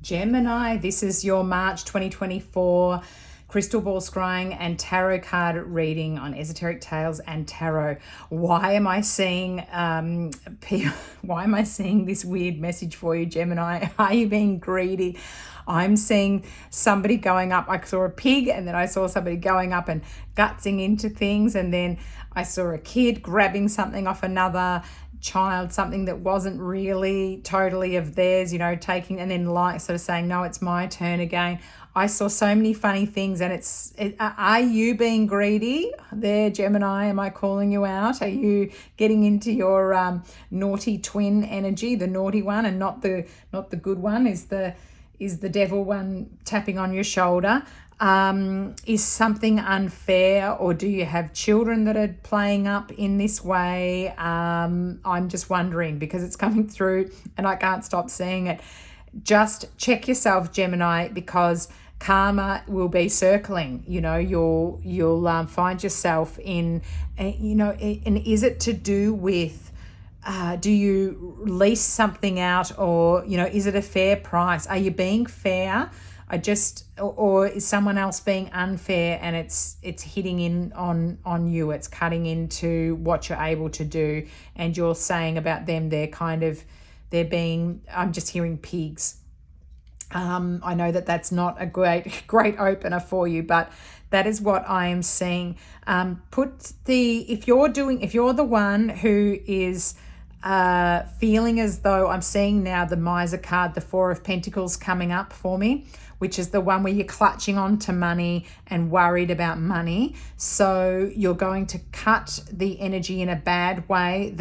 Gemini, this is your March 2024 crystal ball scrying and tarot card reading on Esoteric Tales and Tarot. Why am I seeing this weird message for you, Gemini? Are you being greedy? I'm seeing somebody going up. I saw a pig, and then I saw somebody going up and gutsing into things, and then I saw a kid grabbing something off another child, something that wasn't really totally of theirs, taking, and then sort of saying, no, it's my turn again. I saw so many funny things, and are you being greedy there, Gemini? Am I calling you out? Are you getting into your naughty twin energy, the naughty one, and not the good one? Is the devil one tapping on your shoulder? Is something unfair, or do you have children that are playing up in this way? I'm just wondering, because it's coming through and I can't stop seeing it. Just check yourself, Gemini, because karma will be circling. You'll find yourself in, and is it to do with, do you lease something out, or, is it a fair price? Are you being fair? Or is someone else being unfair, and it's hitting in on you? It's cutting into what you're able to do, and you're saying about them, they're being, I'm just hearing pigs. I know that's not a great opener for you, but that is what I am seeing. If you're the one who is feeling as though, I'm seeing now the Miser card, the Four of Pentacles coming up for me, which is the one where you're clutching on to money and worried about money. So you're going to cut the energy in a bad way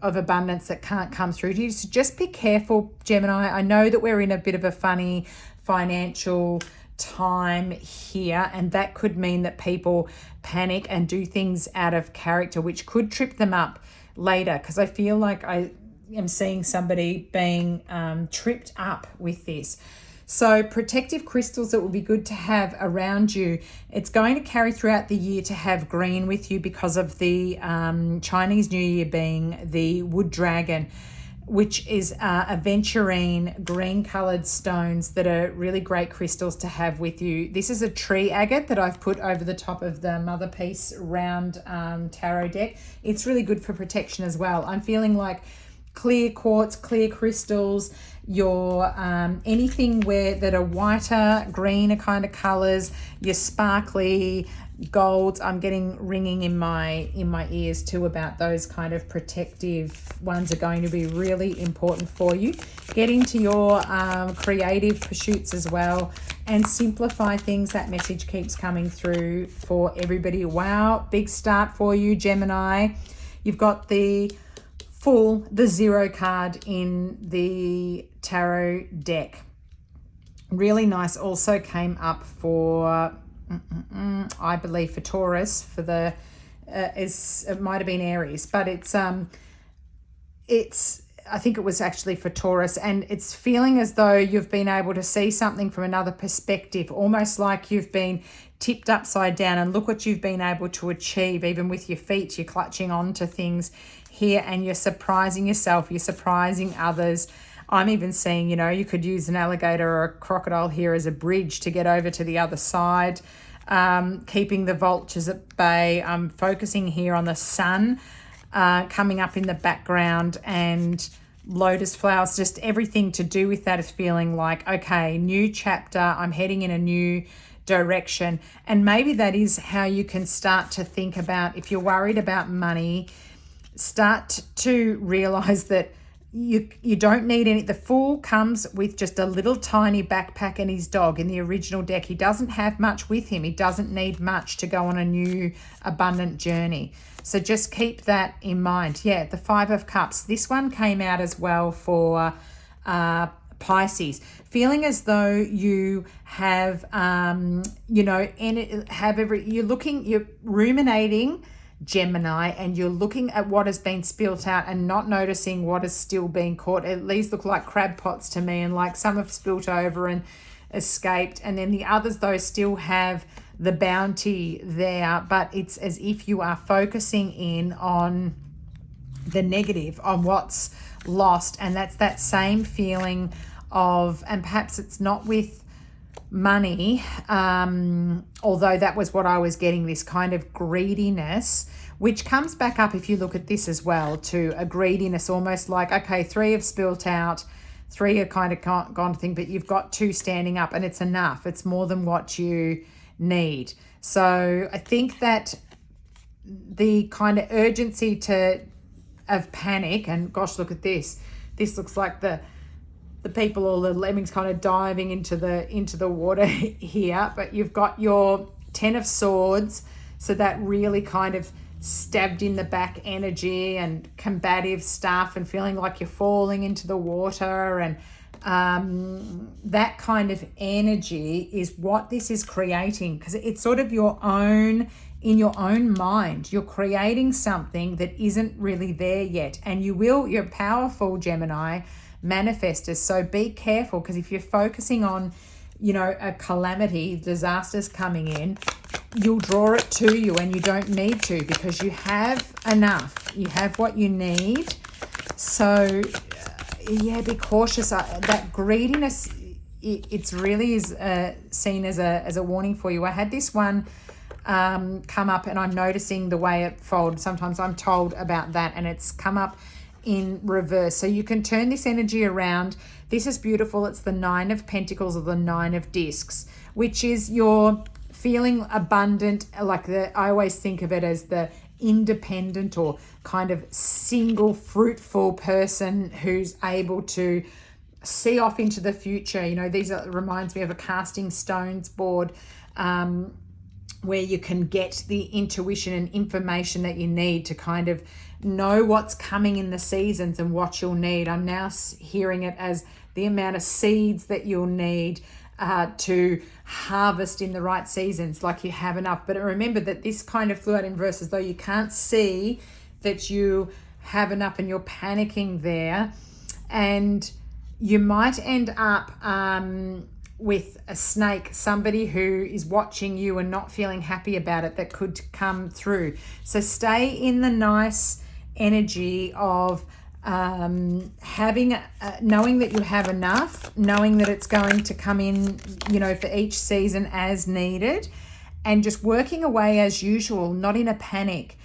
of abundance that can't come through to you. So just be careful, Gemini. I know that we're in a bit of a funny financial time here, and that could mean that people panic and do things out of character, which could trip them up later, because I feel like I am seeing somebody being tripped up with this. So protective crystals that will be good to have around you. It's going to carry throughout the year to have green with you because of the Chinese New Year being the wood dragon, which is aventurine green coloured stones that are really great crystals to have with you. This is a tree agate that I've put over the top of the Motherpeace round tarot deck. It's really good for protection as well. I'm feeling like clear quartz, clear crystals, your anything that are whiter, greener kind of colours, your sparkly golds. I'm getting ringing in my ears too about those kind of protective ones are going to be really important for you. Get into your creative pursuits as well, and simplify things. That message keeps coming through for everybody. Wow, big start for you, Gemini. You've got the zero card in the tarot deck. Really nice. Also came up for I believe for Taurus, for the it might have been Aries, but it's I think it was actually for Taurus, and it's feeling as though you've been able to see something from another perspective, almost like you've been tipped upside down, and look what you've been able to achieve. Even with your feet, you're clutching on to things here, and you're surprising yourself, you're surprising others. I'm even seeing, you could use an alligator or a crocodile here as a bridge to get over to the other side, keeping the vultures at bay. I'm focusing here on the sun coming up in the background, and lotus flowers, just everything to do with that is feeling like, okay, new chapter, I'm heading in a new direction. And maybe that is how you can start to think about, if you're worried about money, start to realize that you don't need any. The Fool comes with just a little tiny backpack and his dog in the original deck. He doesn't have much with him. He doesn't need much to go on a new abundant journey. So just keep that in mind. Yeah, the Five of Cups. This one came out as well for Pisces. Feeling as though you have, you're ruminating, Gemini, and you're looking at what has been spilt out and not noticing what is still being caught. At least look like crab pots to me, and like some have spilt over and escaped, and then the others though still have the bounty there, but it's as if you are focusing in on the negative, on what's lost. And that's that same feeling and perhaps it's not with money, although that was what I was getting, this kind of greediness, which comes back up if you look at this as well, to a greediness, almost like, okay, 3 have spilt out, 3 are kind of gone to thing, but you've got 2 standing up and it's enough. It's more than what you need. So I think that the kind of urgency of panic, and gosh, look at this. This looks like the people or the lemmings kind of diving into the water here, but you've got your 10 of Swords, so that really kind of stabbed in the back energy and combative stuff and feeling like you're falling into the water, and that kind of energy is what this is creating, because it's sort of in your own mind. You're creating something that isn't really there yet, and you're powerful, Gemini manifestors. So be careful, because if you're focusing on, a calamity, disasters coming in, you'll draw it to you, and you don't need to, because you have enough. You have what you need. So be cautious. That greediness, it's really is seen as a warning for you. I had this one come up, and I'm noticing the way it folds. Sometimes I'm told about that, and it's come up in reverse. So you can turn this energy around. This is beautiful. It's the 9 of Pentacles or the 9 of Discs, which is your feeling abundant. I always think of it as the independent or kind of single fruitful person who's able to see off into the future. Reminds me of a casting stones board, where you can get the intuition and information that you need to kind of know what's coming in the seasons and what you'll need. I'm now hearing it as the amount of seeds that you'll need to harvest in the right seasons, like you have enough. But remember that this kind of flew out in reverse, as though you can't see that you have enough and you're panicking there. And you might end up with a snake, somebody who is watching you and not feeling happy about it, that could come through. So stay in the nice energy of knowing that you have enough, knowing that it's going to come in, for each season as needed, and just working away as usual, not in a panic.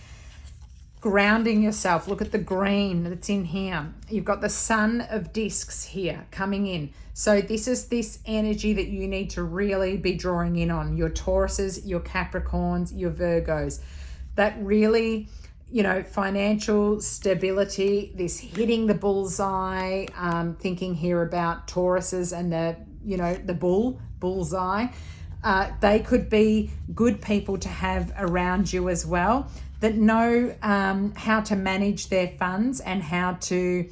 Grounding yourself. Look at the green that's in here. You've got the Sun of Discs here coming in. So this is this energy that you need to really be drawing in on. Your Tauruses, your Capricorns, your Virgos. That really, financial stability, this hitting the bullseye, thinking here about Tauruses and the bullseye. They could be good people to have around you as well, that know how to manage their funds, and how to,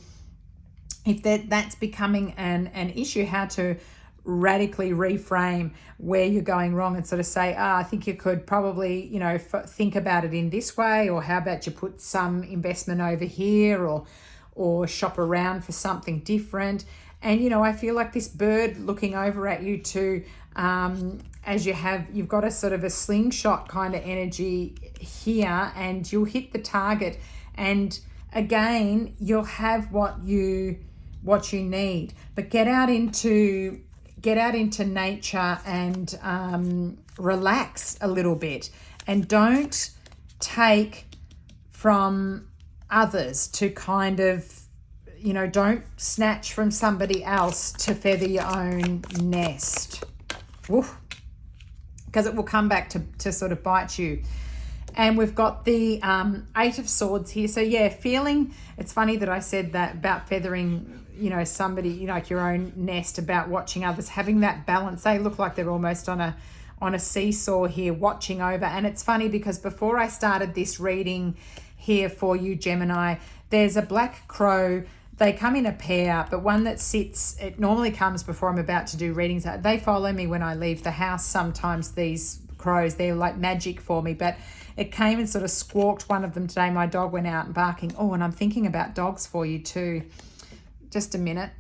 if that's becoming an issue, how to radically reframe where you're going wrong and sort of say, I think you could probably, think about it in this way, or how about you put some investment over here, or shop around for something different. And, I feel like this bird looking over at you too, as you've got a sort of a slingshot kind of energy here, and you'll hit the target, and again you'll have what you need. But get out into nature and relax a little bit, and don't take from others to kind of, don't snatch from somebody else to feather your own nest. Woof. Because it will come back to sort of bite you. And we've got the 8 of Swords here. So feeling, it's funny that I said that about feathering, somebody, like your own nest, about watching others, having that balance. They look like they're almost on a seesaw here, watching over. And it's funny because before I started this reading here for you, Gemini, there's a black crow. They come in a pair, but one that sits, it normally comes before I'm about to do readings. They follow me when I leave the house sometimes, these crows. They're like magic for me. But it came and sort of squawked one of them today. My dog went out and barking. Oh, and I'm thinking about dogs for you too. Just a minute.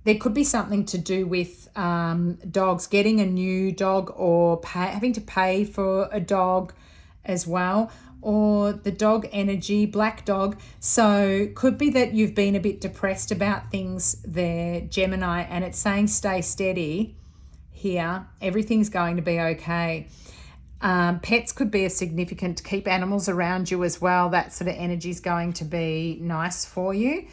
There could be something to do with dogs, getting a new dog, or having to pay for a dog as well. or the dog energy, black dog. So could be that you've been a bit depressed about things there, Gemini, and it's saying stay steady here. Everything's going to be okay. Pets could be a significant, keep animals around you as well. That sort of energy is going to be nice for you.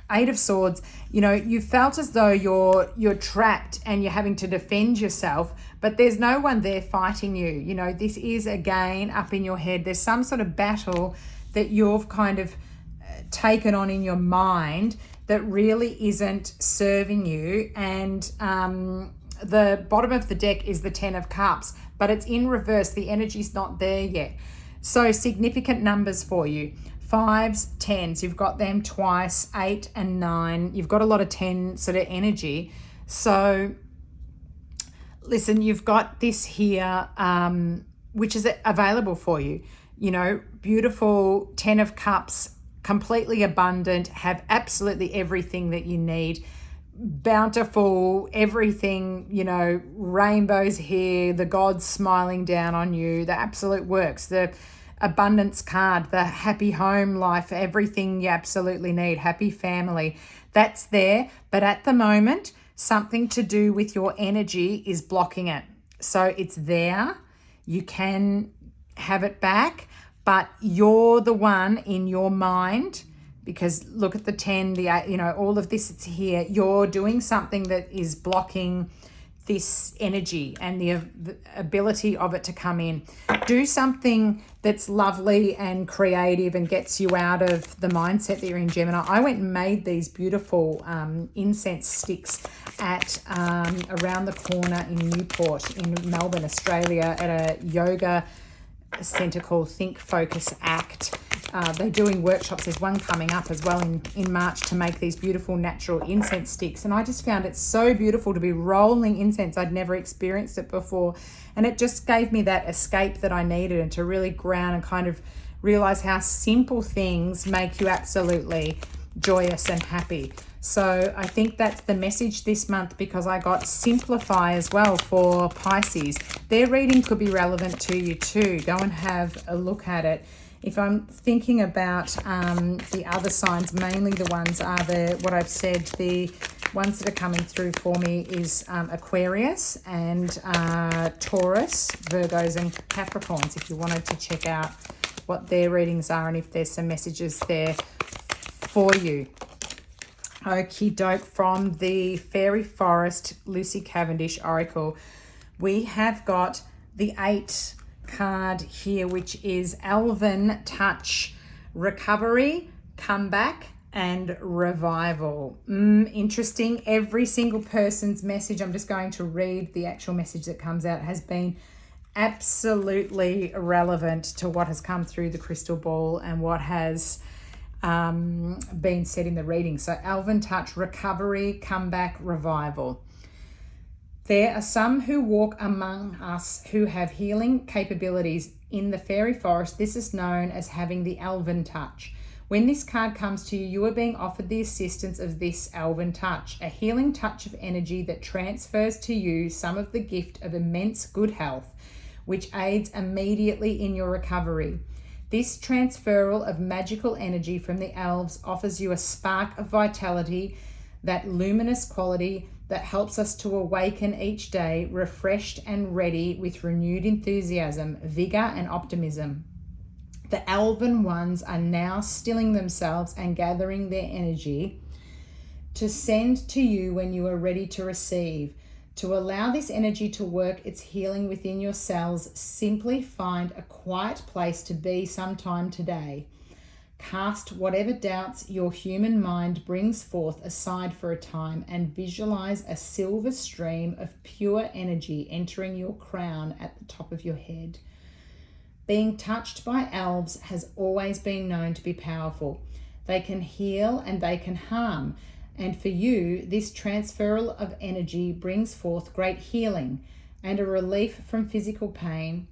Eight of Swords, you know, you felt as though you're trapped and you're having to defend yourself, but there's no one there fighting you. You know, this is again up in your head. There's some sort of battle that you've kind of taken on in your mind that really isn't serving you. And the bottom of the deck is the 10 of Cups, but it's in reverse. The energy's not there yet. So significant numbers for you. 5s, 10s, you've got them twice, 8 and 9. You've got a lot of 10 sort of energy. So listen, you've got this here, which is available for you. You know, beautiful 10 of Cups, completely abundant, have absolutely everything that you need. Bountiful, everything, you know, rainbows here, the gods smiling down on you, the absolute works, the abundance card, the happy home life, everything you absolutely need, happy family, that's there. But at the moment, something to do with your energy is blocking it. So it's there, you can have it back, but you're the one in your mind, because look at the 10, the 8, you know, all of this, it's here. You're doing something that is blocking this energy and the ability of it to come in. Do something that's lovely and creative and gets you out of the mindset that you're in, Gemini. I went and made these beautiful incense sticks at around the corner in Newport in Melbourne, Australia, at a yoga centre called Think, Focus, Act. They're doing workshops. There's one coming up as well in March to make these beautiful natural incense sticks. And I just found it so beautiful to be rolling incense. I'd never experienced it before. And it just gave me that escape that I needed, and to really ground and kind of realize how simple things make you absolutely joyous and happy. So I think that's the message this month, because I got simplify as well for Pisces. Their reading could be relevant to you too. Go and have a look at it. If I'm thinking about the other signs, mainly the ones are what I've said, the ones that are coming through for me is Aquarius and Taurus, Virgos and Capricorns, if you wanted to check out what their readings are and if there's some messages there for you. Okie doke, from the Fairy Forest Lucy Cavendish Oracle, we have got the 8 card here, which is Elven Touch, Recovery, Comeback and Revival. Interesting. Every single person's message, I'm just going to read the actual message that comes out, has been absolutely relevant to what has come through the crystal ball and what has been said in the reading. So Elven Touch, Recovery, Comeback, Revival. There are some who walk among us who have healing capabilities. In the fairy forest, this is known as having the elven touch. When this card comes to you, you are being offered the assistance of this elven touch, a healing touch of energy that transfers to you some of the gift of immense good health, which aids immediately in your recovery. This transferal of magical energy from the elves offers you a spark of vitality, that luminous quality that helps us to awaken each day refreshed and ready with renewed enthusiasm, vigor and optimism. The elven ones are now stilling themselves and gathering their energy to send to you when you are ready to receive. To allow this energy to work its healing within your cells, simply find a quiet place to be sometime today. Cast whatever doubts your human mind brings forth aside for a time and visualize a silver stream of pure energy entering your crown at the top of your head. Being touched by elves has always been known to be powerful. They can heal and they can harm. And for you, this transferal of energy brings forth great healing and a relief from physical pain.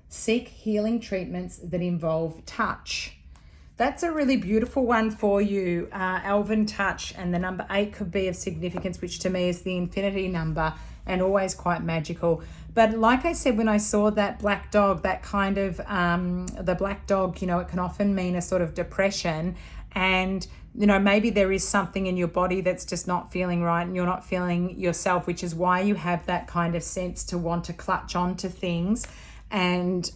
Seek healing treatments that involve touch. That's a really beautiful one for you, Elven Touch, and the number 8 could be of significance, which to me is the infinity number and always quite magical. But like I said, when I saw that black dog, that kind of, the black dog, you know, it can often mean a sort of depression, and, you know, maybe there is something in your body that's just not feeling right and you're not feeling yourself, which is why you have that kind of sense to want to clutch onto things. And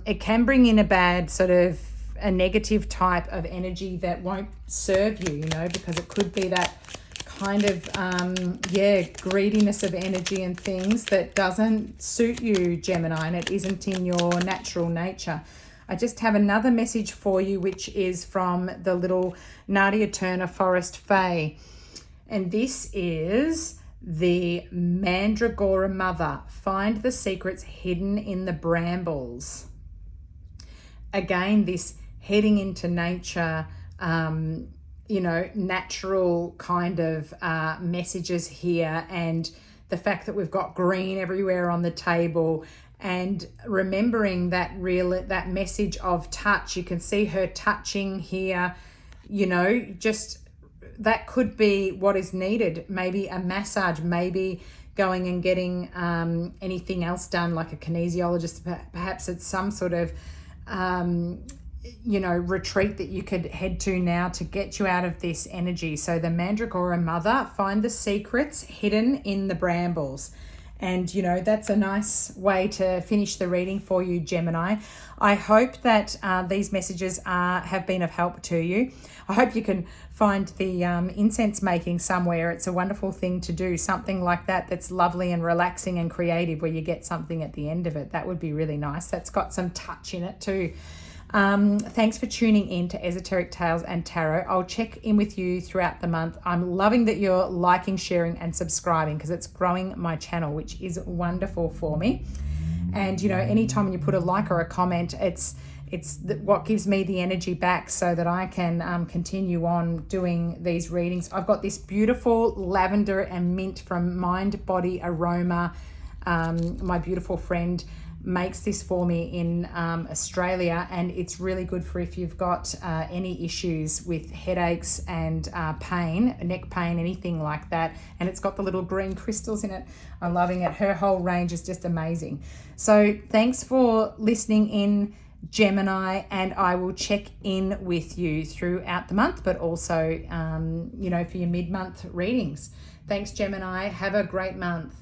it can bring in a bad sort of a negative type of energy that won't serve you, you know, because it could be that kind of, greediness of energy and things that doesn't suit you, Gemini, and it isn't in your natural nature. I just have another message for you, which is from the little Nadia Turner Forest Fae. And this is the Mandragora Mother. Find the secrets hidden in the brambles. Again, this heading into nature, you know, natural kind of messages here, and the fact that we've got green everywhere on the table, and remembering that that message of touch. You can see her touching here, you know, just that could be what is needed. Maybe a massage, maybe going and getting anything else done, like a kinesiologist. Perhaps it's some sort of you know, retreat that you could head to now to get you out of this energy. So the Mandragora Mother, find the secrets hidden in the brambles. And, you know, that's a nice way to finish the reading for you, Gemini. I hope that these messages have been of help to you. I hope you can find the incense making somewhere. It's a wonderful thing to do, something like that that's lovely and relaxing and creative, where you get something at the end of it. That would be really nice. That's got some touch in it too. Thanks for tuning in to Esoteric Tales and Tarot. I'll check in with you throughout the month. I'm loving that you're liking, sharing and subscribing, because it's growing my channel, which is wonderful for me. And, you know, anytime you put a like or a comment, it's what gives me the energy back so that I can continue on doing these readings. I've got this beautiful Lavender and Mint from Mind Body Aroma. My beautiful friend makes this for me in Australia, and it's really good for if you've got any issues with headaches and pain, neck pain, anything like that. And it's got the little green crystals in it. I'm loving it. Her whole range is just amazing. So thanks for listening in, Gemini, and I will check in with you throughout the month, but also you know, for your mid-month readings. Thanks, Gemini. Have a great month.